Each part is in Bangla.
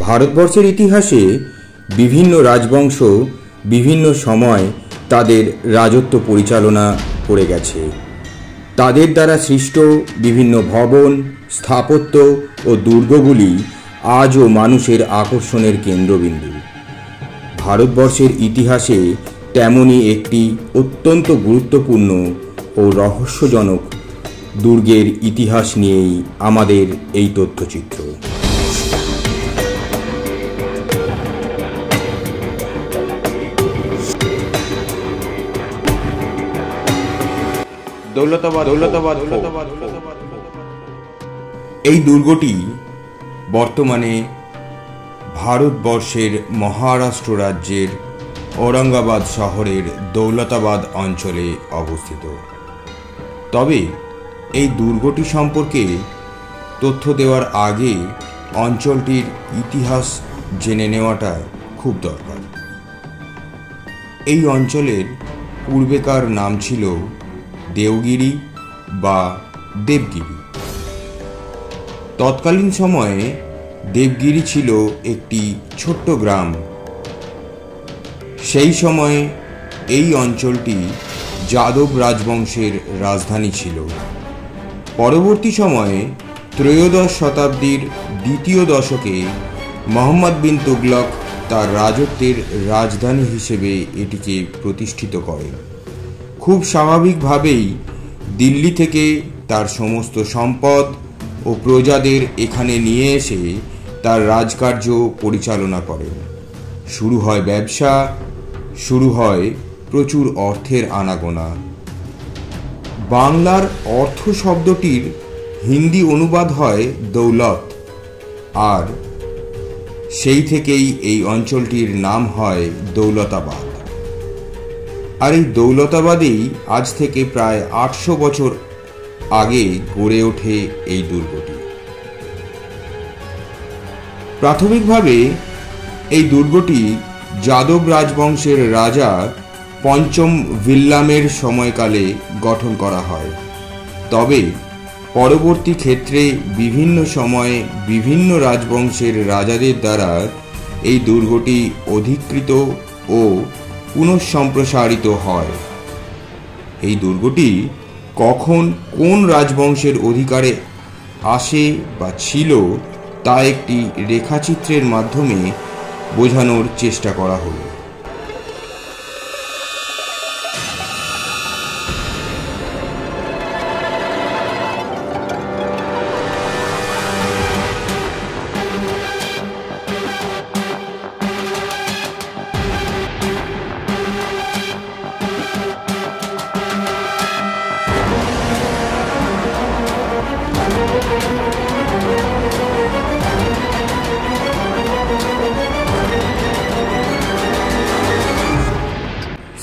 ভারতবর্ষের ইতিহাসে বিভিন্ন রাজবংশ বিভিন্ন সময় তাদের রাজত্ব পরিচালনা করে গেছে। তাদের দ্বারা সৃষ্ট বিভিন্ন ভবন, স্থাপত্য ও দুর্গগুলি আজও মানুষের আকর্ষণের কেন্দ্রবিন্দু। ভারতবর্ষের ইতিহাসে তেমনই একটি অত্যন্ত গুরুত্বপূর্ণ ও রহস্যজনক দুর্গের ইতিহাস নিয়েই আমাদের এই তথ্যচিত্র। এই দুর্গটি বর্তমানে ভারতবর্ষের মহারাষ্ট্র রাজ্যের ঔরঙ্গাবাদ শহরের দৌলতাবাদ অঞ্চলে অবস্থিত। তবে এই দুর্গটি সম্পর্কে তথ্য দেওয়ার আগে অঞ্চলটির ইতিহাস জেনে নেওয়াটা খুব দরকার। এই অঞ্চলের পূর্বেকার নাম ছিল দেওগিরি বা দেবগিরি। তৎকালীন সময়ে দেবগিরি ছিল একটি ছোট্ট গ্রাম। সেই সময়ে এই অঞ্চলটি যাদব রাজবংশের রাজধানী ছিল। পরবর্তী সময়ে ত্রয়োদশ শতাব্দীর দ্বিতীয় দশকে মোহাম্মদ বিন তুগলক তার রাজত্বের রাজধানী হিসেবে এটিকে প্রতিষ্ঠিত করেন। খুব স্বাভাবিকভাবেই দিল্লি থেকে তার সমস্ত সম্পদ ও প্রজাদের এখানে নিয়ে এসে তার রাজকার্য পরিচালনা করেন। শুরু হয় ব্যবসা, শুরু হয় প্রচুর অর্থের আনাগোনা। বাংলার অর্থ শব্দটির হিন্দি অনুবাদ হয় দৌলত, আর সেই থেকেই এই অঞ্চলটির নাম হয় দৌলতাবাদ। আর এই দৌলতাবাদেই আজ থেকে প্রায় ৮০০ বছর আগে গড়ে ওঠে এই দুর্গটি। প্রাথমিকভাবে এই দুর্গটি যাদব রাজবংশের রাজা পঞ্চম ভিল্লামের সময়কালে গঠন করা হয়। তবে পরবর্তী ক্ষেত্রে বিভিন্ন সময়ে বিভিন্ন রাজবংশের রাজাদের দ্বারা এই দুর্গটি অধিকৃত ও পুনঃসম্প্রসারিত হয়। এই দুর্গটি কখন কোন রাজবংশের অধিকারে আসে বা ছিল তা একটি রেখাচিত্রের মাধ্যমে বোঝানোর চেষ্টা করা হলো।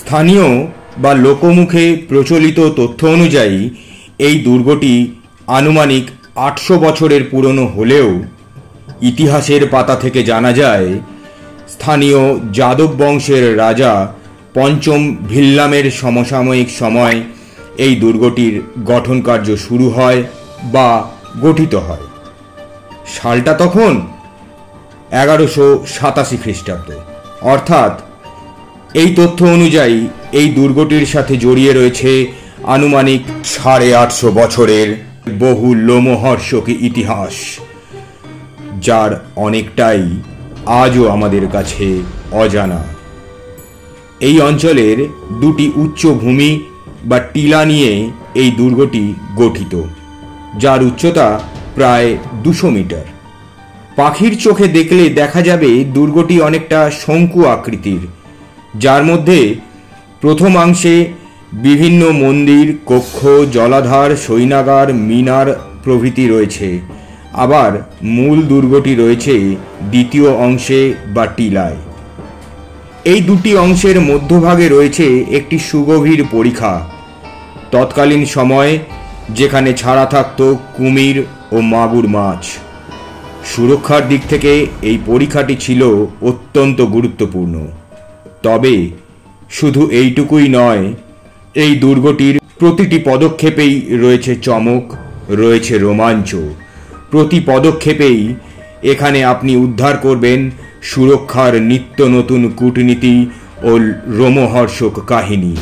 স্থানীয় বা লোকমুখে প্রচলিত তথ্য অনুযায়ী এই দুর্গটি আনুমানিক ৮০০ বছরের পুরনো হলেও ইতিহাসের পাতা থেকে জানা যায় স্থানীয় যাদব বংশের রাজা পঞ্চম ভিল্লামের সমসাময়িক সময় এই দুর্গটির গঠন কার্য শুরু হয় বা গঠিত হয়। সালটা তখন ১১৮৭ খ্রিস্টাব্দ। অর্থাৎ এই তথ্য অনুযায়ী এই দুর্গটির সাথে জড়িয়ে রয়েছে আনুমানিক ৮৫০ বছরের বহু লোমহর্ষক ইতিহাস, যার অনেকটাই আজও আমাদের কাছে অজানা। এই অঞ্চলের দুটি উচ্চভূমি বা টিলা নিয়ে এই দুর্গটি গঠিত, যার উচ্চতা প্রায় ২০০ মিটার। পাখির চোখে দেখলে দেখা যাবে দুর্গটি অনেকটা শঙ্কু আকৃতির, যার মধ্যে প্রথমাংশে বিভিন্ন মন্দির, কক্ষ, জলাধার, শয়নাগার, মিনার প্রভৃতি রয়েছে। আবার মূল দুর্গটি রয়েছে দ্বিতীয় অংশে বা টিলায়। এই দুটি অংশের মধ্যভাগে রয়েছে একটি সুগভীর পরিখা। তৎকালীন সময়ে যেখানে ছাড়া থাকত কুমির ও মাগুর মাছ। সুরক্ষার দিক থেকে এই পরিখাটি ছিল অত্যন্ত গুরুত্বপূর্ণ। তবে শুধু এইটুকুই নয়, এই দুর্গটির প্রতিটি পদক্ষেপেই রয়েছে চমক, রয়েছে রোমাঞ্চ। প্রতি পদক্ষেপেই এখানে আপনি উদ্ধার করবেন সুরক্ষার নিত্য নতুন কূটনীতি ও রোমহর্ষক কাহিনী।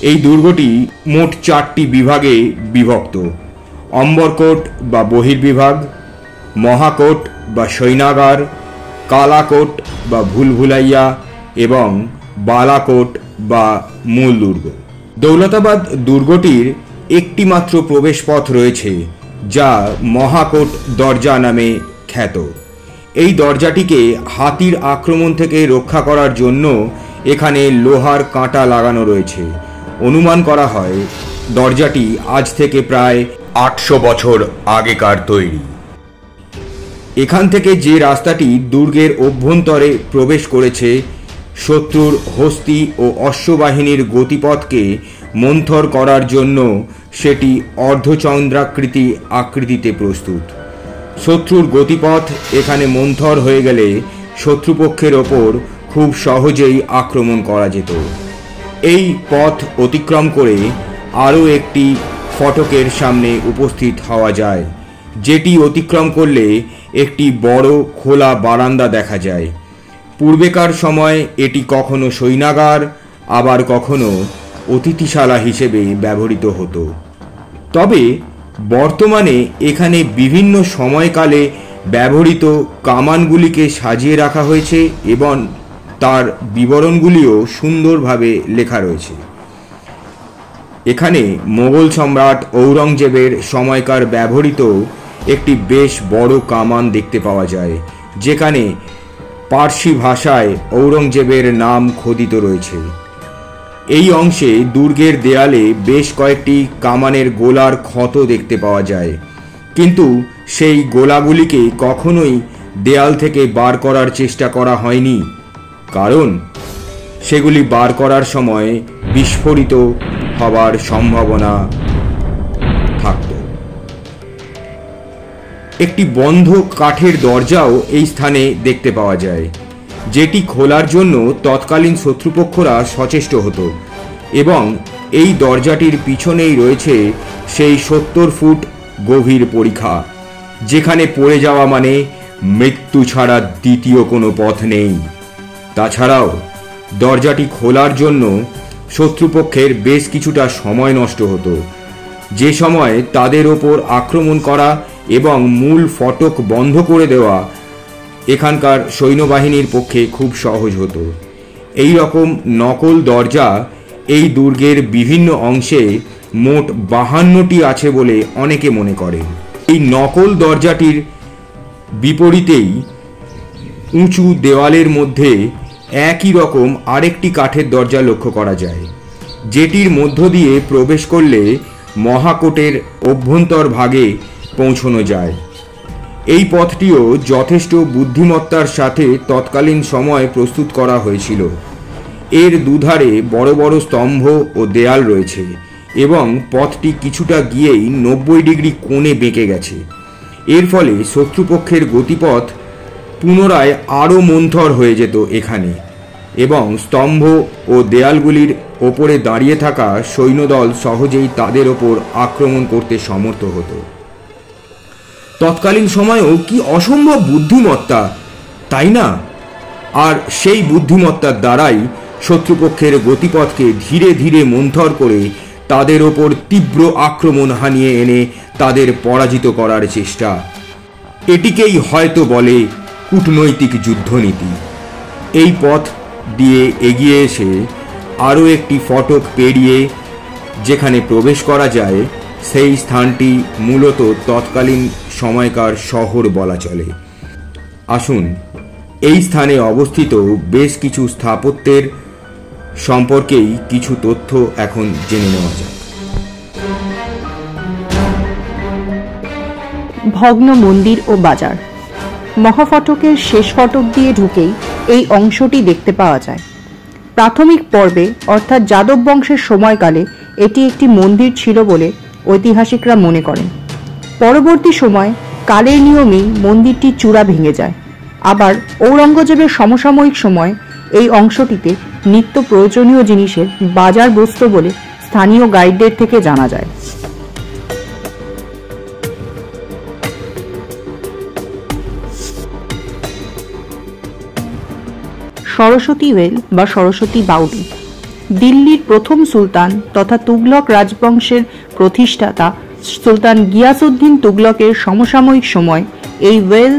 এই দুর্গটি মোট 4টি বিভাগে বিভক্ত: অম্বরকোট বা বহির্বিভাগ, মহাকোট বা সৈনাগার, কালাকোট বা ভুলভুলাইয়া এবং বালাকোট বা মূল দুর্গ। দৌলতাবাদ দুর্গটির একটি মাত্র প্রবেশপথ রয়েছে, যা মহাকোট দরজা নামে খ্যাত। এই দরজাটিকে হাতির আক্রমণ থেকে রক্ষা করার জন্য এখানে লোহার কাঁটা লাগানো রয়েছে। অনুমান করা হয় দরজাটি আজ থেকে প্রায় 800 বছর আগেকার তৈরি। এখান থেকে যে রাস্তাটি দুর্গের অভ্যন্তরে প্রবেশ করেছে, শত্রুর হস্তি ও অশ্ববাহিনীর গতিপথকে মন্থর করার জন্য সেটি অর্ধচন্দ্রাকৃতি আকৃতিতে প্রস্তুত। শত্রুর গতিপথ এখানে মন্থর হয়ে গেলে শত্রুপক্ষের ওপর খুব সহজেই আক্রমণ করা যেত। এই পথ অতিক্রম করে আরও একটি ফটকের সামনে উপস্থিত হওয়া যায়, যেটি অতিক্রম করলে একটি বড় খোলা বারান্দা দেখা যায়। পূর্বেকার সময় এটি কখনো সৈনাগার, আবার কখনো অতিথিশালা হিসেবে ব্যবহৃত হতো। তবে বর্তমানে এখানে বিভিন্ন সময়কালে ব্যবহৃত কামানগুলিকে সাজিয়ে রাখা হয়েছে এবং তার বিবরণগুলিও সুন্দরভাবে লেখা রয়েছে। এখানে মোগল সম্রাট ঔরঙ্গজেবের সময়কার ব্যবহৃত একটি বেশ বড় কামান দেখতে পাওয়া যায়, যেখানে পার্সি ভাষায় ঔরঙ্গজেবের নাম খোদিত রয়েছে। এই অংশে দুর্গের দেয়ালে বেশ কয়েকটি কামানের গোলার ক্ষত দেখতে পাওয়া যায়, কিন্তু সেই গোলাগুলিকে কখনোই দেয়াল থেকে বার করার চেষ্টা করা হয়নি, কারণ সেগুলি বার করার সময় বিস্ফোরিত হবার সম্ভাবনা থাকত। একটি বন্ধ কাঠের দরজাও এই স্থানে দেখতে পাওয়া যায়, যেটি খোলার জন্য তৎকালীন শত্রুপক্ষরা সচেষ্ট হতো, এবং এই দরজাটির পিছনেই রয়েছে সেই 70 ফুট গভীর পরিখা, যেখানে পড়ে যাওয়া মানে মৃত্যু ছাড়া দ্বিতীয় কোনো পথ নেই। তাছাড়াও দরজাটি খোলার জন্য শত্রুপক্ষের বেশ কিছুটা সময় নষ্ট হতো, যে সময় তাদের ওপর আক্রমণ করা এবং মূল ফটক বন্ধ করে দেওয়া এখানকার সৈন্যবাহিনীর পক্ষে খুব সহজ হতো। এই রকম নকল দরজা এই দুর্গের বিভিন্ন অংশে মোট 52টি আছে বলে অনেকে মনে করেন। এই নকল দরজাটির বিপরীতেই উঁচু দেওয়ালের মধ্যে একই রকম আরেকটি কাঠের দরজা লক্ষ্য করা যায়, যেটির মধ্য দিয়ে প্রবেশ করলে মহাকোটের অভ্যন্তর ভাগে পৌঁছানো যায়। এই পথটিও যথেষ্ট বুদ্ধিমত্তার সাথে তৎকালীন সময় প্রস্তুত করা হয়েছিল। এর দুধারে বড় বড় স্তম্ভ ও দেয়াল রয়েছে এবং পথটি কিছুটা গিয়েই 90 ডিগ্রি কোণে বেঁকে গেছে। এর ফলে শত্রুপক্ষের গতিপথ পুনরায় আরও মন্থর হয়ে যেত এখানে, এবং স্তম্ভ ও দেয়ালগুলির ওপরে দাঁড়িয়ে থাকা সৈন্যদল সহজেই তাদের ওপর আক্রমণ করতে সমর্থ হতো। তৎকালীন সময়েও কি অসম্ভব বুদ্ধিমত্তা, তাই না? আর সেই বুদ্ধিমত্তার দ্বারাই শত্রুপক্ষের গতিপথকে ধীরে ধীরে মন্থর করে তাদের ওপর তীব্র আক্রমণ হানিয়ে এনে তাদের পরাজিত করার চেষ্টা। এটিকেই হয়তো বলে কূটনৈতিক যুদ্ধনীতি। এই পথ দিয়ে এগিয়ে এসে আরও একটি ফটক পেরিয়ে যেখানে প্রবেশ করা যায়, সেই স্থানটি মূলত তৎকালীন সময়কার শহর বলা চলে। আসুন এই স্থানে অবস্থিত বেশ কিছু স্থাপত্যের সম্পর্কেই কিছু তথ্য এখন জেনে নেওয়া যাক। ভগ্ন মন্দির ও বাজার। মহাফটকের শেষ ফটক দিয়ে ঢুকেই এই অংশটি দেখতে পাওয়া যায়। প্রাথমিক পর্বে অর্থাৎ যাদব বংশের সময়কালে এটি একটি মন্দির ছিল বলে ঐতিহাসিকরা মনে করেন। পরবর্তী সময় কালের নিয়মেই মন্দিরটির চূড়া ভেঙে যায়। আবার ঔরঙ্গজেবের সমসাময়িক সময় এই অংশটিতে নিত্য প্রয়োজনীয় জিনিসের বাজার বসত বলে স্থানীয় গাইডদের থেকে জানা যায়। সরস্বতী ওয়েল বা সরস্বতী বাউরি। দিল্লির প্রথম সুলতান তথা তুগলক রাজবংশের প্রতিষ্ঠাতা সুলতান গিয়াসউদ্দিন তুগলকের সমসাময়িক সময় এই ওয়েল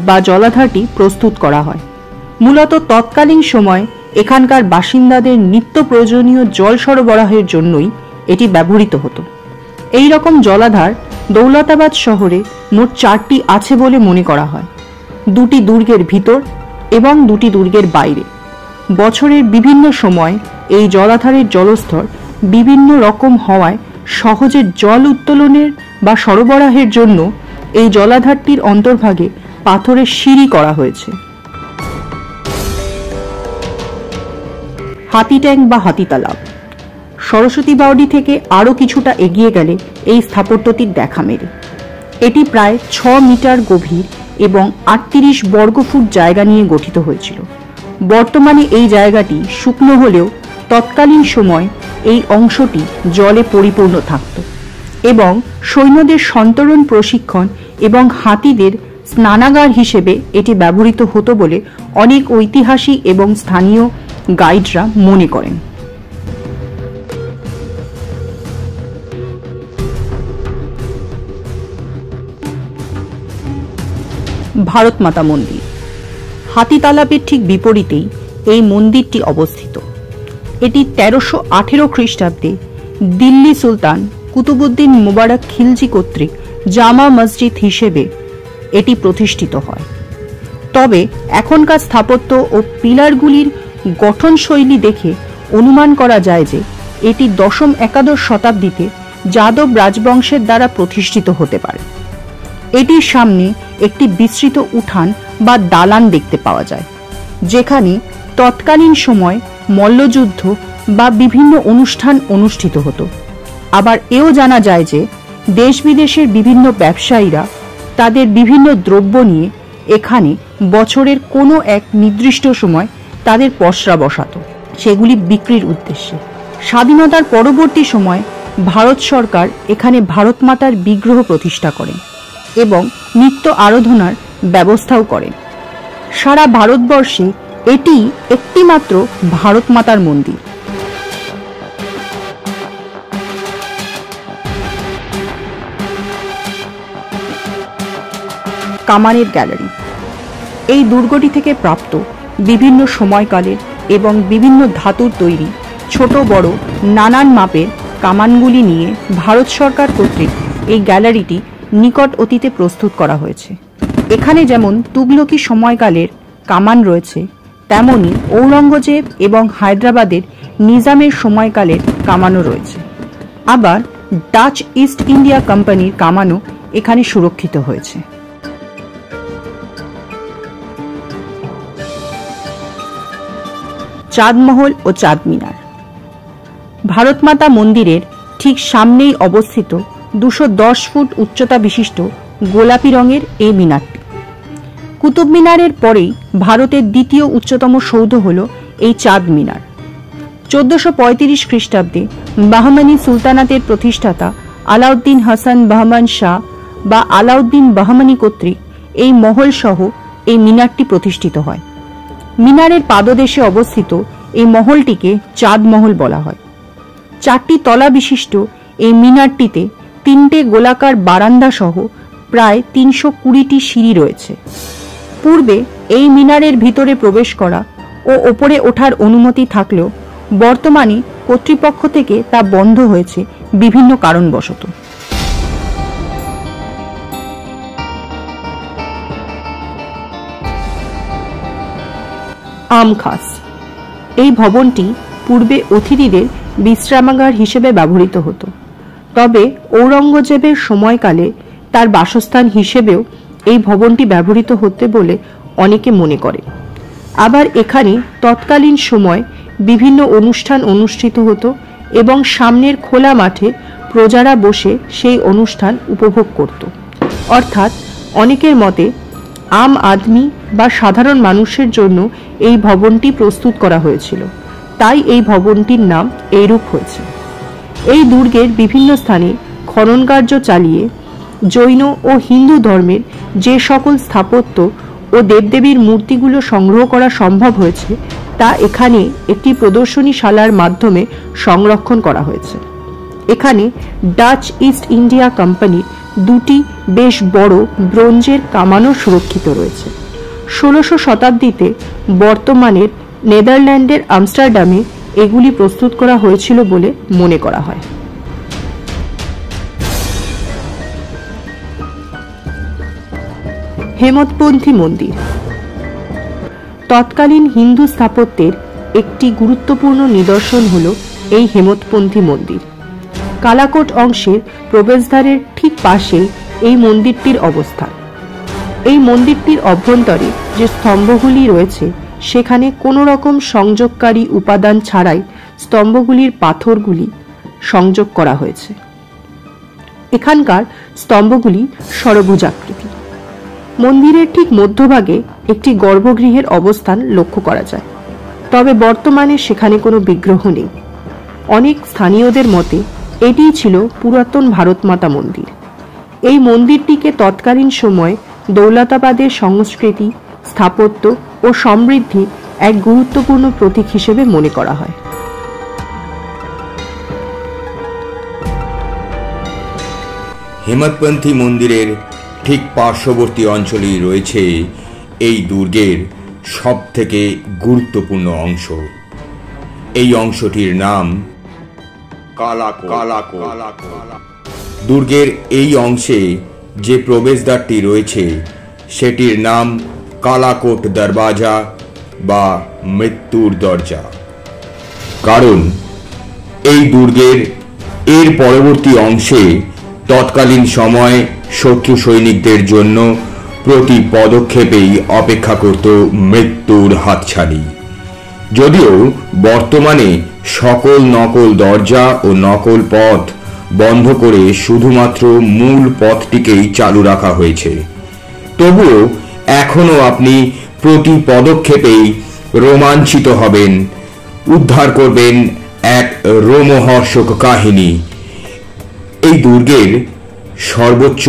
বা জলাধারটি প্রস্তুত করা হয়। মূলত তৎকালীন সময় এখানকার বাসিন্দাদের নিত্য প্রয়োজনীয় জল সরবরাহের জন্যই এটি ব্যবহৃত হতো। এই রকম জলাধার দৌলতাবাদ শহরে মোট 4টি আছে বলে মনে করা হয়, 2টি দুর্গের ভিতর এবং 2টি দুর্গের বাইরে। বছরের বিভিন্ন সময় এই জলাধারের জলস্তর বিভিন্ন রকম হওয়ায় সহজে জল উত্তোলনের বা সরবরাহের জন্য এই জলাধারটির অন্তর্ভাগে পাথরের সিঁড়ি করা হয়েছে। হাতি ট্যাঙ্ক বা হাতি তালাব। সরস্বতী বাউরি থেকে আরও কিছুটা এগিয়ে গেলে এই স্থাপত্যটির দেখা মেলে। এটি প্রায় 6 মিটার গভীর এবং 38 বর্গফুট জায়গা নিয়ে গঠিত হয়েছিল। বর্তমানে এই জায়গাটি শুকনো হলেও তৎকালীন সময় এই অংশটি জলে পরিপূর্ণ থাকত এবং সৈন্যদের সন্তরণ প্রশিক্ষণ এবং হাতিদের স্নানাগার হিসেবে এটি ব্যবহৃত হতো বলে অনেক ঐতিহাসিক এবং স্থানীয় গাইডরা মনে করেন। ভারত মাতা মন্দির। হাতি তালাবের ঠিক বিপরীতেই এই মন্দিরটি অবস্থিত। এটি 1318 খ্রিস্টাব্দে দিল্লি সুলতান কুতুবউদ্দিন মুবারক খিলজি কর্তৃক জামা মসজিদ হিসেবে এটি প্রতিষ্ঠিত হয়। তবে এখনকার স্থাপত্য ও পিলারগুলির গঠনশৈলী দেখে অনুমান করা যায় যে এটি 10ম-11শ শতাব্দীতে যাদব রাজবংশের দ্বারা প্রতিষ্ঠিত হতে পারে। এটির সামনে একটি বিস্তৃত উঠান বা দালান দেখতে পাওয়া যায়, যেখানে তৎকালীন সময় মল্লযুদ্ধ বা বিভিন্ন অনুষ্ঠান অনুষ্ঠিত হতো। আবার এও জানা যায় যে দেশ বিদেশের বিভিন্ন ব্যবসায়ীরা তাদের বিভিন্ন দ্রব্য নিয়ে এখানে বছরের কোনো এক নির্দিষ্ট সময় তাদের পসরা বসাতো, সেগুলি বিক্রির উদ্দেশ্যে। স্বাধীনতার পরবর্তী সময় ভারত সরকার এখানে ভারত মাতার বিগ্রহ প্রতিষ্ঠা করেন এবং নিত্য আরাধনার ব্যবস্থাও করেন। সারা ভারতবর্ষে এটি একটিমাত্র ভারত মাতার মন্দির। কামানের গ্যালারি। এই দুর্গটি থেকে প্রাপ্ত বিভিন্ন সময়কালের এবং বিভিন্ন ধাতুর তৈরি ছোট বড় নানান মাপের কামানগুলি নিয়ে ভারত সরকার কর্তৃক এই গ্যালারিটি নিকট অতীতে প্রস্তুত করা হয়েছে। এখানে যেমন তুগলকি সময়কালের কামান রয়েছে, তেমনি ঔরঙ্গজেব এবং হায়দ্রাবাদের নিজামের সময়কালের কামানও রয়েছে। আবার ডাচ ইস্ট ইন্ডিয়া কোম্পানির কামানও এখানে সুরক্ষিত হয়েছে। চাঁদমহল ও চাঁদ মিনার। ভারত মাতা মন্দিরের ঠিক সামনেই অবস্থিত 210 ফুট উচ্চতা বিশিষ্ট গোলাপি রঙের এই মিনারটি। কুতুব মিনারের পরেই ভারতের দ্বিতীয় উচ্চতম সৌধ হল এই চাঁদ মিনার। 1435 খ্রিস্টাব্দে বাহমানি সুলতানাতের প্রতিষ্ঠাতা আলাউদ্দিন হাসান বাহমান শাহ বা আলাউদ্দিন বাহমানি কর্তৃক এই মহল সহ এই মিনারটি প্রতিষ্ঠিত হয়। মিনারের পাদদেশে অবস্থিত এই মহলটিকে চাঁদ মহল বলা হয়। 4টি তলা বিশিষ্ট এই মিনারটিতে 3টে গোলাকার বারান্দা সহ প্রায় 320টি সিঁড়ি রয়েছে। পূর্বে এই মিনারের ভিতরে প্রবেশ করা ও ওপরে ওঠার অনুমতি থাকলেও বর্তমানে কর্তৃপক্ষ থেকে তা বন্ধ হয়েছে বিভিন্ন কারণবশত। আমখাস। এই ভবনটি পূর্বে অতিথিদের বিশ্রামাগার হিসেবে ব্যবহৃত হতো, তবে ঔরঙ্গজেবের সময়কালে তার বাসস্থান হিসেবেও এই ভবনটি ব্যবহৃত হতে বলে অনেকে মনে করে। আবার এখানে তৎকালীন সময় বিভিন্ন অনুষ্ঠান অনুষ্ঠিত হতো এবং সামনের খোলা মাঠে প্রজারা বসে সেই অনুষ্ঠান উপভোগ করত। অর্থাৎ অনেকের মতে আম আদমি বা সাধারণ মানুষের জন্য এই ভবনটি প্রস্তুত করা হয়েছিল, তাই এই ভবনটির নাম এইরূপ হয়েছে। এই দুর্গের বিভিন্ন স্থানে খনন কার্য চালিয়ে জৈন ও হিন্দু ধর্মের যে সকল স্থাপত্য ও দেবদেবীর মূর্তিগুলো সংগ্রহ করা সম্ভব হয়েছে তা এখানে একটি প্রদর্শনীশালার মাধ্যমে সংরক্ষণ করা হয়েছে। এখানে ডাচ ইস্ট ইন্ডিয়া কোম্পানির দুটি বেশ বড় ব্রোঞ্জের কামানও সুরক্ষিত রয়েছে। 16শো শতাব্দীতে বর্তমানের নেদারল্যান্ডের আমস্টারডামে এগুলি প্রস্তুত করা হয়েছিল বলে মনে করা হয়। হেমতপন্থী মন্দির তৎকালীন হিন্দু স্থাপত্যের একটি গুরুত্বপূর্ণ নিদর্শন হল এই হেমতপন্থী মন্দির। কালাকোট অংশের প্রবেশদ্বারের ঠিক পাশে এই মন্দিরটির অবস্থান। এই মন্দিরটির অভ্যন্তরে যে স্তম্ভগুলি রয়েছে সেখানে কোনো রকম সংযোগকারী উপাদান ছাড়াই স্তম্ভগুলির পাথরগুলি সংযোগ করা হয়েছে। এখানকার স্তম্ভগুলি ষড়ভুজাকৃতি। মন্দিরের ঠিক মধ্যভাগে একটি গর্ভগৃহের অবস্থান লক্ষ্য করা যায়, তবে বর্তমানে সেখানে কোনো বিগ্রহ নেই। অনেক স্থানীয়দের মতে এটিই ছিল পুরাতন ভারতমাতা মন্দির। এই মন্দিরটিকে তৎকালীন সময়ে দৌলতাবাদের সংস্কৃতি, স্থাপত্য ও সমৃদ্ধির এক গুরুত্বপূর্ণ প্রতীক হিসেবে মনে করা হয়। হেমতপন্থী মন্দিরের ঠিক পার্শ্ববর্তী অঞ্চলেই রয়েছে এই দুর্গের সবথেকে গুরুত্বপূর্ণ অংশ। এই অংশটির নাম কালাকোট। দুর্গের এই অংশে যে প্রবেশদ্বারটি রয়েছে সেটির নাম কালাকোট দরবাজা বা মৃত্যুর দরজা। কারণ এই দুর্গের এর পরবর্তী অংশে তৎকালীন সময় শত্রু সৈনিকদের জন্য প্রতি পদক্ষেপেই অপেক্ষা করত মৃত্যুর হাতছানি। যদিও বর্তমানে সকল নকল দরজা ও নকল পথ বন্ধ করে শুধুমাত্র মূল পথটিকেই চালু রাখা হয়েছে, তবুও এখনো আপনি প্রতি পদক্ষেপেই রোমাঞ্চিত হবেন, উদ্ধার করবেন এক রোমহর্ষক কাহিনী। এই দুর্গের সর্বোচ্চ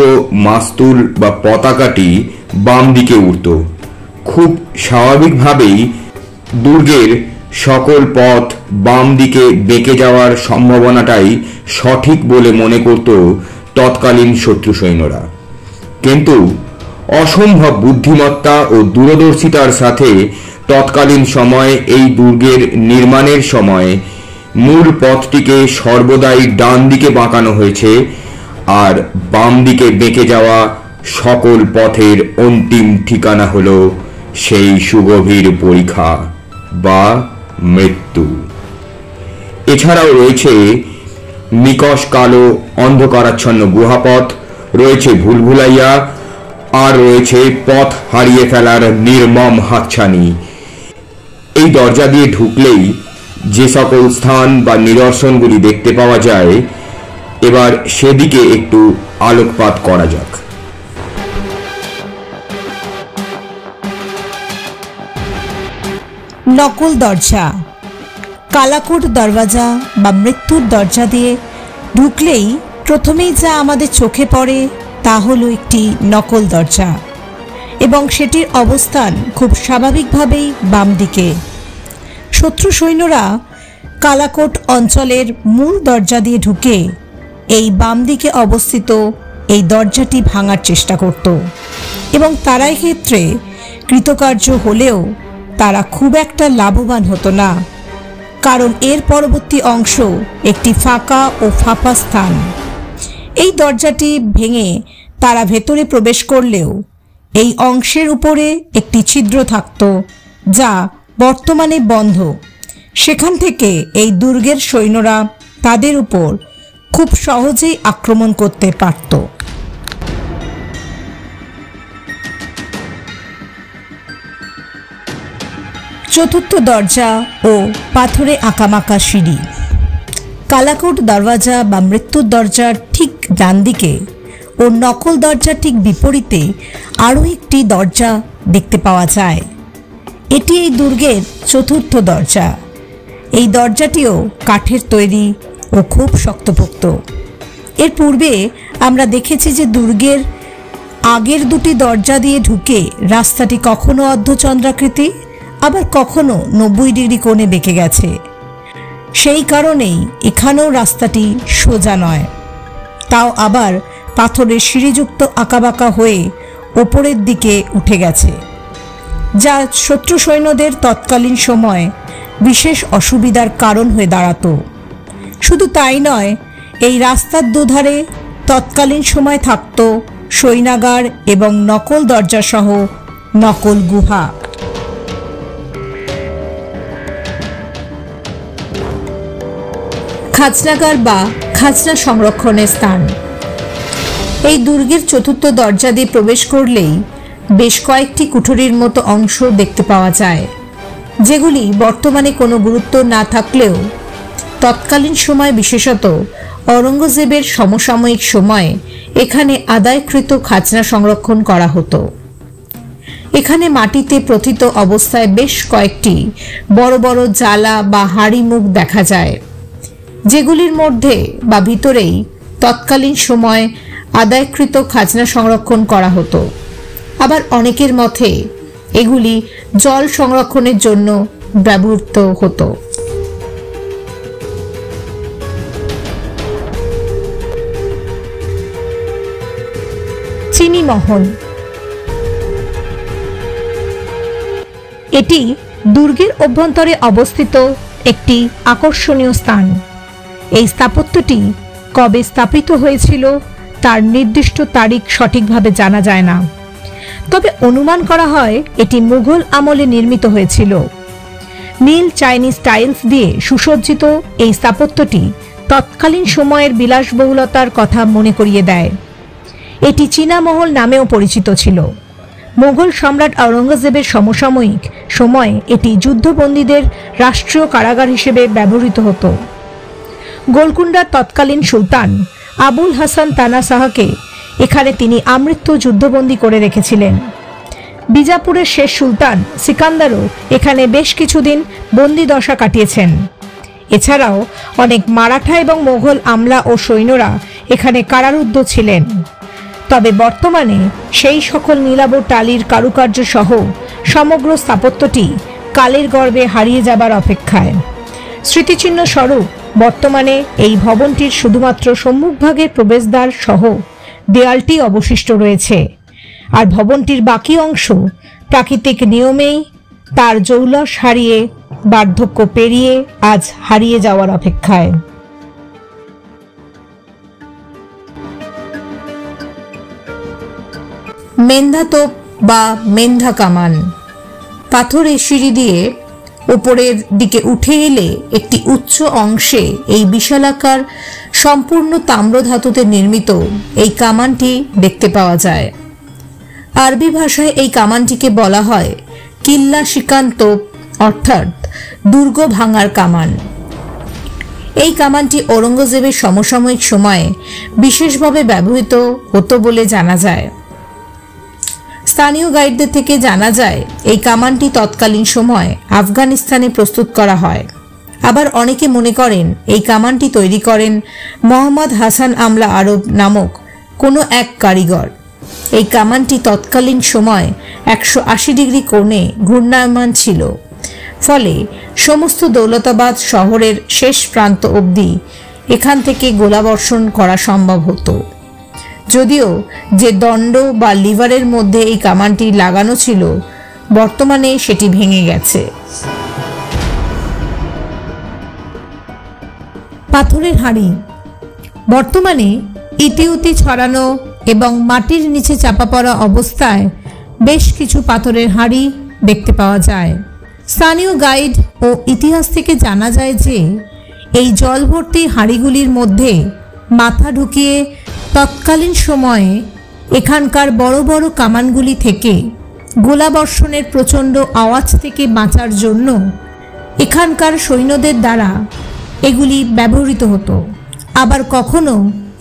মাস্তুল বা পতাকাটি বাম দিকে উঠত। খুব স্বাভাবিকভাবেই দুর্গের সকল পথ বাম দিকে বেঁকে যাওয়ার সম্ভাবনাটাই সঠিক বলে মনে করত তৎকালীন শত্রু সৈন্যরা। কিন্তু অসম্ভব বুদ্ধিমত্তা ও দূরদর্শিতার সাথে তৎকালীন সময়ে এই দুর্গের নির্মাণের সময় মূল পথটিকে সর্বদাই ডান দিকে বাঁকানো হয়েছে, আর বাম দিকে বেঁকে যাওয়া সকল পথের অন্তিম ঠিকানা হল সেই সুগভীর পরিখা বা মৃত্যু। এছাড়াও রয়েছে নিকষ কালো অন্ধকারাচ্ছন্ন গুহাপথ, রয়েছে ভুলভুলাইয়া, আর রয়েছে পথ হারিয়ে ফেলার নির্মম হাতছানি। এই দরজা দিয়ে ঢুকলেই যে সকল স্থান বা নিদর্শনগুলি দেখতে পাওয়া যায়, এবার সেদিকে একটু আলোকপাত করা যাক। নকল দরজা। কালাকোট দরওয়াজা বা মৃত্যুর দরজা দিয়ে ঢুকলেই প্রথমেই যা আমাদের চোখে পড়ে তা হলো একটি নকল দরজা, এবং সেটির অবস্থান খুব স্বাভাবিকভাবেই বাম দিকে। শত্রু সৈন্যরা কালাকোট অঞ্চলের মূল দরজা দিয়ে ঢুকে এই বাম দিকে অবস্থিত এই দরজাটি ভাঙার চেষ্টা করত, এবং তারা ক্ষেত্রে কৃতকার্য হলেও তারা খুব একটা লাভবান হতো না, কারণ এর পরবর্তী অংশ একটি ফাঁকা ও ফাঁপা স্থান। এই দরজাটি ভেঙে তারা ভেতরে প্রবেশ করলেও এই অংশের উপরে একটি ছিদ্র থাকত, যা বর্তমানে বন্ধ। সেখান থেকে এই দুর্গের সৈন্যরা তাদের উপর খুব সহজেই আক্রমণ করতে পারত। চতুর্থ দরজা ও পাথরে আঁকামাকা সিঁড়ি। কালাকোট দরওয়াজা বা মৃত্যুর দরজার ঠিক ডান দিকে ও নকল দরজার ঠিক বিপরীতে আরও একটি দরজা দেখতে পাওয়া যায়। এটি এই দুর্গের চতুর্থ দরজা। এই দরজাটিও কাঠের তৈরি ও খুব শক্তপোক্ত। এর পূর্বে আমরা দেখেছি যে দুর্গের আগের দুটি দরজা দিয়ে ঢুকে রাস্তাটি কখনো অর্ধচন্দ্রাকৃতি, আবার কখনো 90 ডিগ্রি কোণে বেঁকে গেছে। সেই কারণেই এখানেও রাস্তাটি সোজা নয়, তাও আবার পাথরের সিঁড়িযুক্ত আঁকাবাঁকা হয়ে ওপরের দিকে উঠে গেছে, যা শত্রু সৈন্যদের তৎকালীন সময় বিশেষ অসুবিধার কারণ হয়ে দাঁড়াতো। শুধু তাই নয়, এই রাস্তার দুধারে তৎকালীন সময় থাকত সৈনাগার এবং নকল দরজা সহ নকল গুহা। খাজনাগার বা খাজনা সংরক্ষণের স্থান। এই দুর্গের চতুর্থ দরজা দিয়ে প্রবেশ করলেই বেশ কয়েকটি কুঠুরির মতো অংশ দেখতে পাওয়া যায়, যেগুলি বর্তমানে কোনো গুরুত্ব না থাকলেও তৎকালীন সময়, বিশেষত অরঙ্গজেবের সমসাময়িক সময়ে এখানে আদায়কৃত খাজনা সংরক্ষণ করা হতো। এখানে মাটিতে প্রথিত অবস্থায় বেশ কয়েকটি বড় বড় জালা বা হাড়ি মুখ দেখা যায়, যেগুলির মধ্যে বা ভিতরেই তৎকালীন সময় আদায়কৃত খাজনা সংরক্ষণ করা হতো। আবার অনেকের মতে এগুলি জল সংরক্ষণের জন্য ব্যবহৃত হতো। চিনি মহল। এটি দুর্গের অভ্যন্তরে অবস্থিত একটি আকর্ষণীয় স্থান। এই স্থাপত্যটি কবে স্থাপিত হয়েছিল তার নির্দিষ্ট তারিখ সঠিকভাবে জানা যায় না, তবে অনুমান করা হয় এটি মুঘল আমলে নির্মিত হয়েছিল। নীল চাইনিজ টাইলস দিয়ে সুসজ্জিত এই স্থাপত্যটি তৎকালীন সময়ের বিলাসবহুলতার কথা মনে করিয়ে দেয়। এটি চীনা মহল নামেও পরিচিত ছিল। মোগল সম্রাট আওরঙ্গজেবের সমসাময়িক সময়ে এটি যুদ্ধবন্দীদের রাষ্ট্রীয় কারাগার হিসেবে ব্যবহৃত হতো। গোলকুন্ডার তৎকালীন সুলতান আবুল হাসান তানা শাহকে এখানে তিনি আমৃত্যু যুদ্ধবন্দী করে রেখেছিলেন। বিজাপুরের শেষ সুলতান সিকান্দারও এখানে বেশ কিছুদিন বন্দি দশা কাটিয়েছেন। এছাড়াও অনেক মারাঠা এবং মোগল আমলা ও সৈন্যরা এখানে কারারুদ্ধ ছিলেন। তবে বর্তমানে সেই সকল নীলাভ টালির কারুকার্য সহ সমগ্র স্থাপত্যটি কালের গর্ভে হারিয়ে যাবার অপেক্ষায়। স্মৃতিচিহ্ন স্বরূপ বর্তমানে এই ভবনটির শুধুমাত্র সম্মুখভাগের প্রবেশদ্বার সহ দেয়ালটি অবশিষ্ট রয়েছে, আর ভবনটির বাকি অংশ প্রাকৃতিক নিয়মেই তার জৌলস হারিয়ে, বার্ধক্য পেরিয়ে আজ হারিয়ে যাওয়ার অপেক্ষায়। মেন্ধাতোপ বা মেন্ধা কামান। পাথরের সিঁড়ি দিয়ে উপরের দিকে উঠে এলে একটি উচ্চ অংশে এই বিশালাকার সম্পূর্ণ তাম্রধাতুতে নির্মিত এই কামানটি দেখতে পাওয়া যায়। আরবি ভাষায় এই কামানটিকে বলা হয় কিল্লা শিকান তোপ, অর্থাৎ দুর্গ ভাঙার কামান। এই কামানটি ঔরঙ্গজেবের সমসাময়িক সময়ে বিশেষভাবে ব্যবহৃত হতো বলে জানা যায়। স্থানীয় গাইডদের থেকে জানা যায় এই কামানটি তৎকালীন সময় আফগানিস্তানে প্রস্তুত করা হয়। আবার অনেকে মনে করেন এই কামানটি তৈরি করেন মোহাম্মদ হাসান আমলা আরব নামক কোনো এক কারিগর। এই কামানটি তৎকালীন সময় 180 ডিগ্রি কোণে ঘূর্ণায়মান ছিল, ফলে সমস্ত দৌলতাবাদ শহরের শেষ প্রান্ত অবধি এখান থেকে গোলাবর্ষণ করা সম্ভব হতো। যদিও যে দণ্ড বা লিভারের মধ্যে এই কামানটি লাগানো ছিল, বর্তমানে সেটি ভেঙে গেছে। পাথরের হাঁড়ি। বর্তমানে ইতিউতি ছড়ানো এবং মাটির নিচে চাপা পড়া অবস্থায় বেশ কিছু পাথরের হাঁড়ি দেখতে পাওয়া যায়। স্থানীয় গাইড ও ইতিহাস থেকে জানা যায় যে এই জল ভর্তি হাঁড়িগুলির মধ্যে মাথা ঢুকিয়ে তৎকালীন সময়ে এখানকার বড় বড় কামানগুলি থেকে গোলাবর্ষণের প্রচণ্ড আওয়াজ থেকে বাঁচার জন্য এখানকার সৈন্যদের দ্বারা এগুলি ব্যবহৃত হতো। আবার কখনো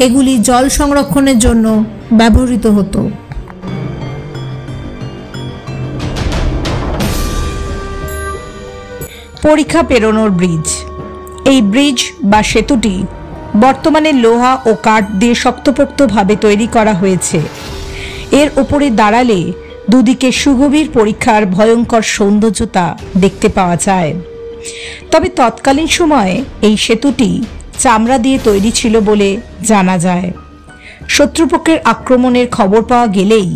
এগুলি জল সংরক্ষণের জন্য ব্যবহৃত হতো। পরিখা পেরোনোর ব্রিজ। এই ব্রিজ বা সেতুটি বর্তমানে লোহা ও কাঠ দিয়ে শক্তপোক্তভাবে তৈরি করা হয়েছে। এর উপরে দাঁড়ালে দুদিকে সুগভীর পরীক্ষার ভয়ঙ্কর সৌন্দর্যতা দেখতে পাওয়া যায়। তবে তৎকালীন সময়ে এই সেতুটি চামড়া দিয়ে তৈরি ছিল বলে জানা যায়। শত্রুপক্ষের আক্রমণের খবর পাওয়া গেলেই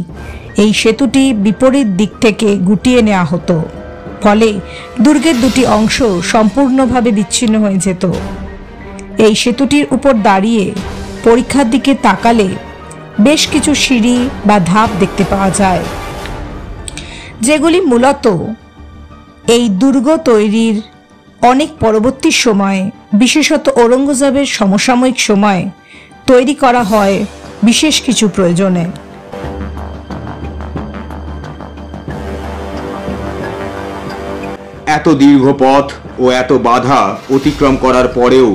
এই সেতুটি বিপরীত দিক থেকে গুটিয়ে নেওয়া হতো, ফলে দুর্গের দুটি অংশ সম্পূর্ণভাবে বিচ্ছিন্ন হয়ে যেত। এই সেতুটির উপর দাঁড়িয়ে পরীক্ষার দিকে তাকালে বেশ কিছু সিঁড়ি বা ধাপ দেখতে পাওয়া যায়, যেগুলি মূলত এই দুর্গ তৈরির অনেক পরবর্তী সময়ে, বিশেষত ঔরঙ্গজেবের সমসাময়িক সময়ে তৈরি করা হয় বিশেষ কিছু প্রয়োজনে। এত দীর্ঘ পথ ও এত বাধা অতিক্রম করার পরেও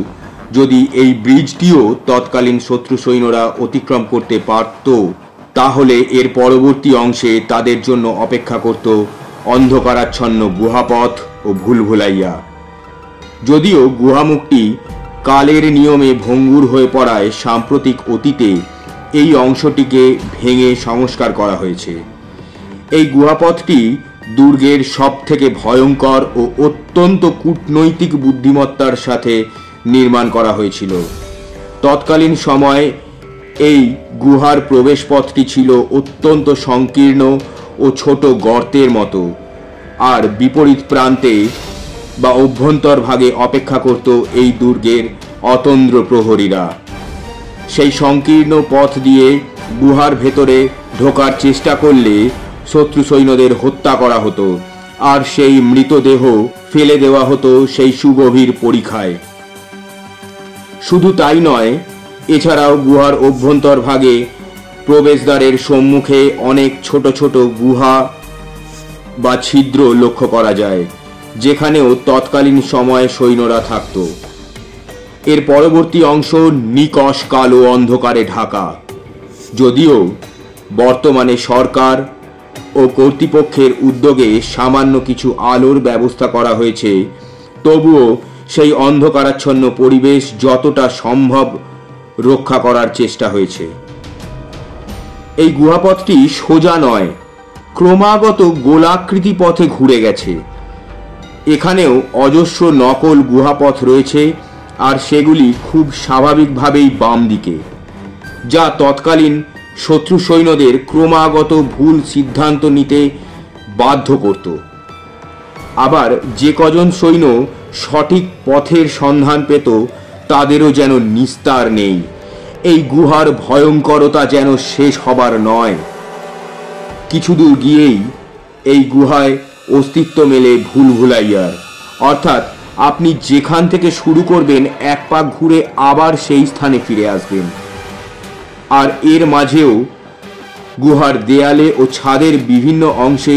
যদি এই ব্রিজটিও তৎকালীন শত্রু সৈন্যরা অতিক্রম করতে পারত, তাহলে এর পরবর্তী অংশে তাদের জন্য অপেক্ষা করত অন্ধকারাচ্ছন্ন গুহাপথ ও ভুলভুলাইয়া। যদিও গুহামুখটি কালের নিয়মে ভঙ্গুর হয়ে পড়ায় সাম্প্রতিক অতীতে এই অংশটিকে ভেঙে সংস্কার করা হয়েছে। এই গুহাপথটি দুর্গের সবথেকে ভয়ঙ্কর ও অত্যন্ত কূটনৈতিক বুদ্ধিমত্তার সাথে নির্মাণ করা হয়েছিল। তৎকালীন সময়ে এই গুহার প্রবেশপথটি ছিল অত্যন্ত সংকীর্ণ ও ছোট গর্তের মতো, আর বিপরীত প্রান্তে বা অভ্যন্তরভাগে অপেক্ষা করত এই দুর্গের অতন্দ্র প্রহরীরা। সেই সংকীর্ণ পথ দিয়ে গুহার ভেতরে ঢোকার চেষ্টা করলে শত্রু সৈন্যদের হত্যা করা হতো, আর সেই মৃতদেহ ফেলে দেওয়া হতো সেই সুগভীর পরিখায়। শুধু তাই নয়, এছাড়াও গুহার অভ্যন্তরভাগে প্রবেশদ্বারের সম্মুখে অনেক ছোট ছোট গুহা বা ছিদ্র লক্ষ্য করা যায়, যেখানেও তৎকালীন সময়ে সৈন্যরা থাকত। এর পরবর্তী অংশ নিকষ কালো অন্ধকারে ঢাকা। যদিও বর্তমানে সরকার ও কর্তৃপক্ষের উদ্যোগে সামান্য কিছু আলোর ব্যবস্থা করা হয়েছে, তবুও সেই অন্ধকারাচ্ছন্ন পরিবেশ যতটা সম্ভব রক্ষা করার চেষ্টা হয়েছে। এই গুহাপথটি সোজা নয়, ক্রমাগত গোলাকৃতি পথে ঘুরে গেছে। এখানেও অজস্র নকল গুহাপথ রয়েছে, আর সেগুলি খুব স্বাভাবিকভাবেই বাম দিকে, যা তৎকালীন শত্রু সৈন্যদের ক্রমাগত ভুল সিদ্ধান্ত নিতে বাধ্য করত। আবার যে কজন সৈন্য সঠিক পথের সন্ধান পেত, তাদেরও যেন নিস্তার নেই। এই গুহার ভয়ঙ্করতা যেন শেষ হবার নয়। কিছু দূর গিয়েই এই গুহায় অস্তিত্ব মেলে ভুলভুলাইয়ার, অর্থাৎ আপনি যেখান থেকে শুরু করবেন এক পাক ঘুরে আবার সেই স্থানে ফিরে আসবেন। আর এর মাঝেও গুহার দেয়ালে ও ছাদের বিভিন্ন অংশে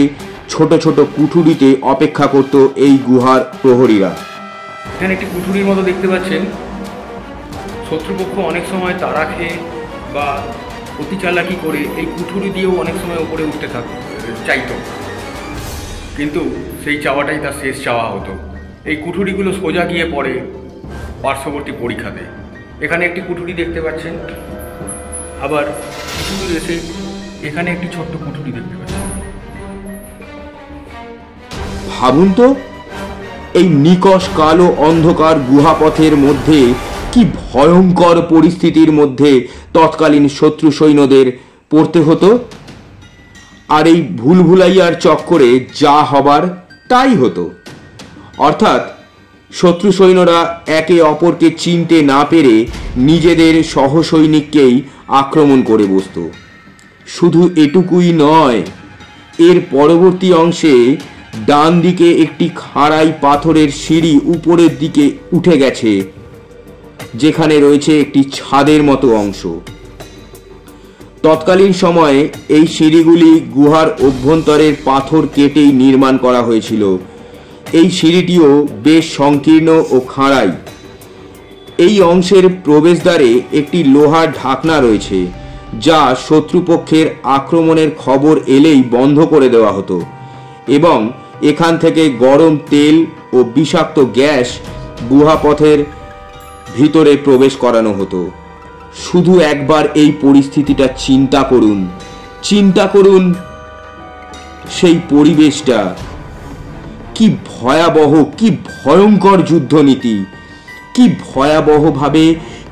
ছোট ছোট কুঠুরিতে অপেক্ষা করত এই গুহার প্রহরীরা। এখানে একটি কুঠুরির মতো দেখতে পাচ্ছেন। শত্রুপক্ষ অনেক সময় তাড়া খেয়ে বা অতি চালাকি করে এই কুঠুরি দিয়েও অনেক সময় উপরে উঠতে চাইত, কিন্তু সেই চাওয়াটাই তার শেষ চাওয়া হতো। এই কুঠুরিগুলো সোজা গিয়ে পড়ে পার্শ্ববর্তী পরিখাতে। এখানে একটি কুঠুরি দেখতে পাচ্ছেন, আবার কিছু দূর এসে এখানে একটি ছোট্ট কুঠুরি দেখতে পাচ্ছেন। ভাবুন তো, এই নিকষ কালো অন্ধকার গুহাপথের মধ্যে কি ভয়ঙ্কর পরিস্থিতির মধ্যে তৎকালীন শত্রু সৈন্যদের পড়তে হতো। আর এই ভুলভুলাইয়ার চক্করে যা হবার তাই হতো। অর্থাৎ শত্রু সৈন্যরা একে অপরকে চিনতে না পেরে নিজেদের সহসৈনিককেই আক্রমণ করে বসত। শুধু এটুকুই নয়, এর পরবর্তী অংশে ডান দিকে একটি খাড়াই পাথরের সিঁড়ি উপরের দিকে উঠে গেছে, যেখানে রয়েছে একটি ছাদের মতো অংশ। তৎকালীন সময়ে এই সিঁড়িগুলি গুহার অভ্যন্তরের পাথর কেটেই নির্মাণ করা হয়েছিল। এই সিঁড়িটিও বেশ সংকীর্ণ ও খাড়াই। এই অংশের প্রবেশদ্বারে একটি লোহার ঢাকনা রয়েছে, যা শত্রুপক্ষের আক্রমণের খবর এলেই বন্ধ করে দেওয়া হতো, এবং এখান থেকে গরম তেল ও বিষাক্ত গ্যাস গুহাপথের ভিতরে প্রবেশ করানো হতো। শুধু একবার এই পরিস্থিতিটা চিন্তা করুন। সেই পরিবেশটা, কি ভয়াবহ, কি ভয়ঙ্কর যুদ্ধনীতি, কি ভয়াবহভাবে,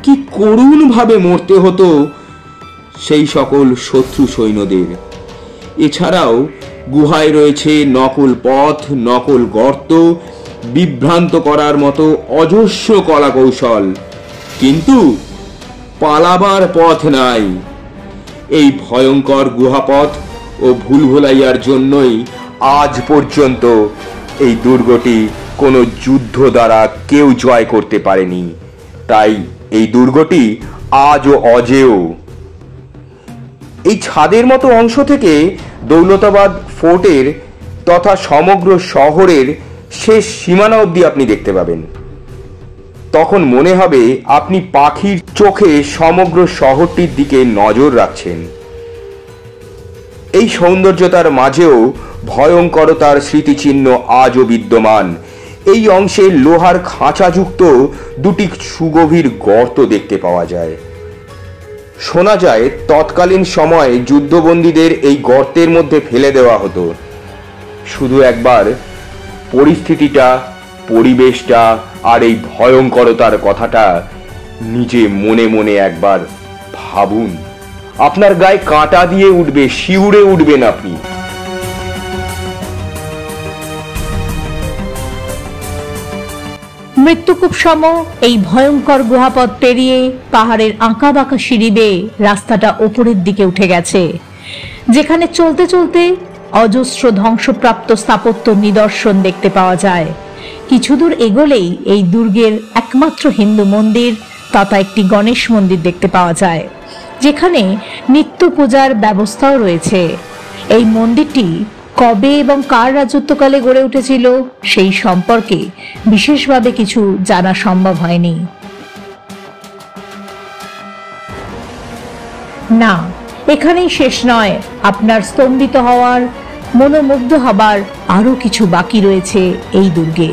কি করুণভাবে মরতে হতো সেই সকল শত্রু সৈন্যদের। এছাড়াও গুহায় রয়েছে নকল পথ, নকল গর্ত, বিভ্রান্ত করার মতো অজস্র কলাকৌশল, কিন্তু পালাবার পথ নাই। এই ভয়ঙ্কর গুহাপথ ও ভুলভুলাইয়ার জন্যই আজ পর্যন্ত এই দুর্গটি কোনো যুদ্ধ দ্বারা কেউ জয় করতে পারেনি। তাই এই দুর্গটি আজও অজেয়। এই ছাদের মতো অংশ থেকে দৌলতাবাদ ফোর্টের তথা সমগ্র শহরের শেষ সীমানা অবধি আপনি দেখতে পাবেন। তখন মনে হবে আপনি পাখির চোখে সমগ্র শহরটির দিকে নজর রাখছেন। এই সৌন্দর্যতার মাঝেও ভয়ঙ্করতার স্মৃতিচিহ্ন আজও বিদ্যমান। এই অংশে লোহার খাঁচাযুক্ত দুটি সুগভীর গর্ত দেখতে পাওয়া যায়। শোনা যায় তৎকালীন সময়ে যুদ্ধবন্দীদের এই গর্তের মধ্যে ফেলে দেওয়া হতো। শুধু একবার পরিস্থিতিটা, পরিবেশটা আর এই ভয়ঙ্করতার কথাটা নিজে মনে মনে একবার ভাবুন। আপনার গায়ে কাঁটা দিয়ে উঠবে, শিউরে উঠবেন আপনি। মৃত্যুকূপসম এই ভয়ঙ্কর গুহাপথ পেরিয়ে পাহাড়ের আঁকা বাঁকা সিঁড়ি বেয়ে রাস্তাটা ওপরের দিকে উঠে গেছে, যেখানে চলতে চলতে অজস্র ধ্বংসপ্রাপ্ত স্থাপত্য নিদর্শন দেখতে পাওয়া যায়। কিছু দূর এগোলেই এই দুর্গের একমাত্র হিন্দু মন্দির তথা একটি গণেশ মন্দির দেখতে পাওয়া যায়, যেখানে নিত্য পূজার ব্যবস্থাও রয়েছে। এই মন্দিরটি কবে এবং কার রাজত্বকালে গড়ে উঠেছিল সেই সম্পর্কে বিশেষভাবে কিছু জানা সম্ভব হয়নি। না, এখানেই শেষ নয়। আপনার স্তম্ভিত হওয়ার, মনোমুগ্ধ হবার আরো কিছু বাকি রয়েছে এই দুর্গে।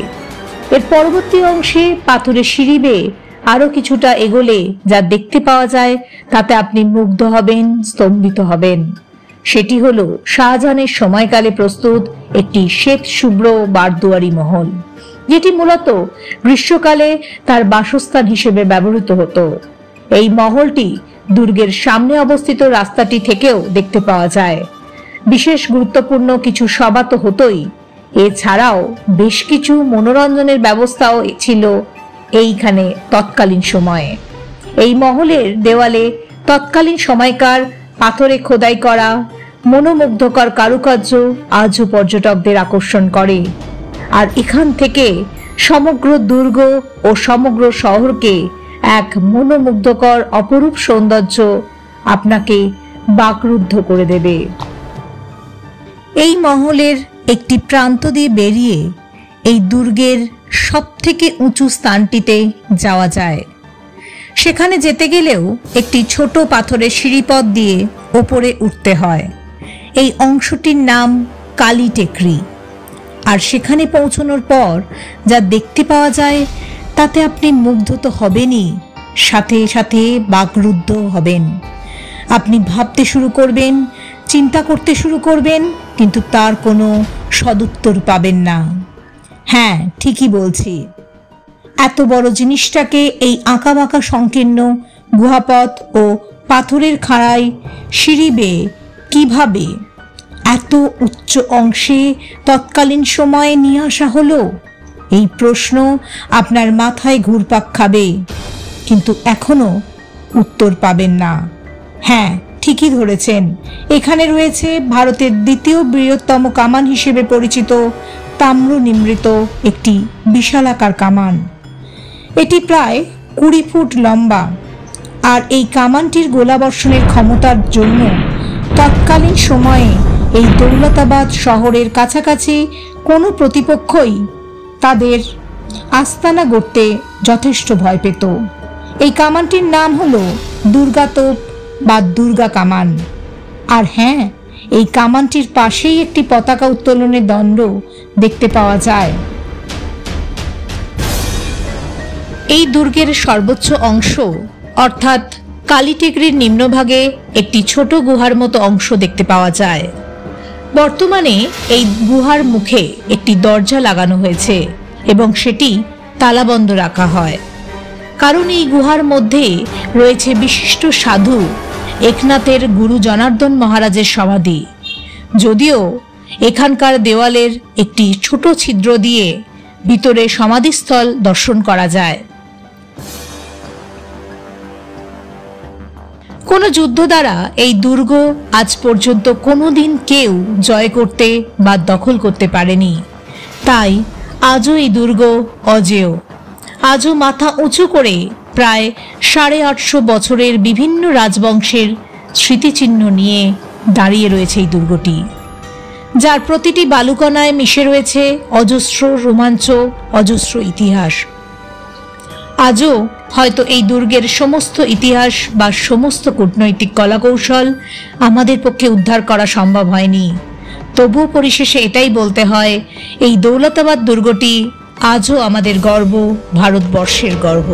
এর পরবর্তী অংশে পাথরের সিঁড়ি বেয়ে আরো কিছুটা এগোলে যা দেখতে পাওয়া যায় তাতে আপনি মুগ্ধ হবেন, স্তম্ভিত হবেন। সেটি হলো শাহজাহানের সময়কালে প্রস্তুত একটি শ্বেত শুভ্র বারদুয়ারি মহল, যেটি মূলত গ্রীষ্মকালে তার বাসস্থান হিসেবে ব্যবহৃত হতো। এই মহলটি দুর্গের সামনে অবস্থিত রাস্তাটি থেকেও দেখতে পাওয়া যায়। বিশেষ গুরুত্বপূর্ণ কিছু সভা তো হতোই, এছাড়াও বেশ কিছু মনোরঞ্জনের ব্যবস্থাও ছিল এইখানে তৎকালীন সময়ে। এই মহলের দেওয়ালে তৎকালীন সময়কার পাথরে খোদাই করা মনোমুগ্ধকর কারুকার্য আজও পর্যটকদের আকর্ষণ করে। আর এখান থেকে সমগ্র দুর্গ ও সমগ্র শহরকে এক মনোমুগ্ধকর অপরূপ সৌন্দর্য আপনাকে বাকরুদ্ধ করে দেবে। এই মহলের একটি প্রান্ত দিয়ে বেরিয়ে এই দুর্গের সবথেকে উঁচু স্থানটিতে যাওয়া যায়। সেখানে যেতে গেলেও একটি ছোট পাথরের সিঁড়িপথ দিয়ে ওপরে উঠতে হয়। এই অংশটির নাম কালী টেকরি। আর সেখানে পৌঁছানোর পর যা দেখতে পাওয়া যায় তাতে আপনি মুগ্ধ তো হবেনই, সাথে সাথে বাকরুদ্ধ হবেন। আপনি ভাবতে শুরু করবেন, চিন্তা করতে শুরু করবেন, কিন্তু তার কোনো সদুত্তর পাবেন না। হ্যাঁ, ঠিকই বলছি। এত বড় জিনিসটাকে এই আঁকাবাঁকা সংকীর্ণ গুহাপথ ও পাথরের খাড়ায় সিঁড়ি বেয়ে কিভাবে এত উচ্চ অংশে তৎকালীন সময়ে নিয়ে আসা হলো, এই প্রশ্ন আপনার মাথায় ঘুরপাক খাবে, কিন্তু এখনো উত্তর পাবেন না। হ্যাঁ, ঠিকই ধরেছেন, এখানে রয়েছে ভারতের দ্বিতীয় বৃহত্তম কামান হিসেবে পরিচিত তাম্র নিমৃত একটি বিশালাকার কামান। এটি প্রায় 20 ফুট লম্বা। আর এই কামানটির গোলাবর্ষণের ক্ষমতার জন্য তৎকালীন সময়ে এই দৌলতাবাদ শহরের কাছাকাছি কোনো প্রতিপক্ষই তাদের আস্তানা গড়তে যথেষ্ট ভয় পেত। এই কামানটির নাম হলো দুর্গাতোপ বা দুর্গা কামান। আর হ্যাঁ, এই কামানটির পাশেই একটি পতাকা উত্তোলনের দণ্ড দেখতে পাওয়া যায়। এই দুর্গের সর্বোচ্চ অংশ অর্থাৎ কালী টেকরির নিম্নভাগে একটি ছোট গুহার মতো অংশ দেখতে পাওয়া যায়। বর্তমানে এই গুহার মুখে একটি দরজা লাগানো হয়েছে এবং সেটি তালাবন্ধ রাখা হয়, কারণ এই গুহার মধ্যে রয়েছে বিশিষ্ট সাধু একনাথের গুরু জনার্দন মহারাজের সমাধি। যদিও এখানকার দেওয়ালের একটি ছোট ছিদ্র দিয়ে ভিতরে সমাধিস্থল দর্শন করা যায়। কোনো যুদ্ধ দ্বারা এই দুর্গ আজ পর্যন্ত কোনোদিন কেউ জয় করতে বা দখল করতে পারেনি, তাই আজও এই দুর্গ অজেয়। আজও মাথা উঁচু করে প্রায় 850 বছরের বিভিন্ন রাজবংশের স্মৃতিচিহ্ন নিয়ে দাঁড়িয়ে রয়েছে এই দুর্গটি, যার প্রতিটি বালুকণায় মিশে রয়েছে অজস্র রোমাঞ্চ, অজস্র ইতিহাস। আজও হয়তো এই দুর্গের সমস্ত ইতিহাস বা সমস্ত কূটনৈতিক কলাকৌশল আমাদের পক্ষে উদ্ধার করা সম্ভব হয়নি, তবুও পরিশেষে এটাই বলতে হয়, এই দৌলতাবাদ দুর্গটি আজও আমাদের গর্ব, ভারতবর্ষের গর্ব।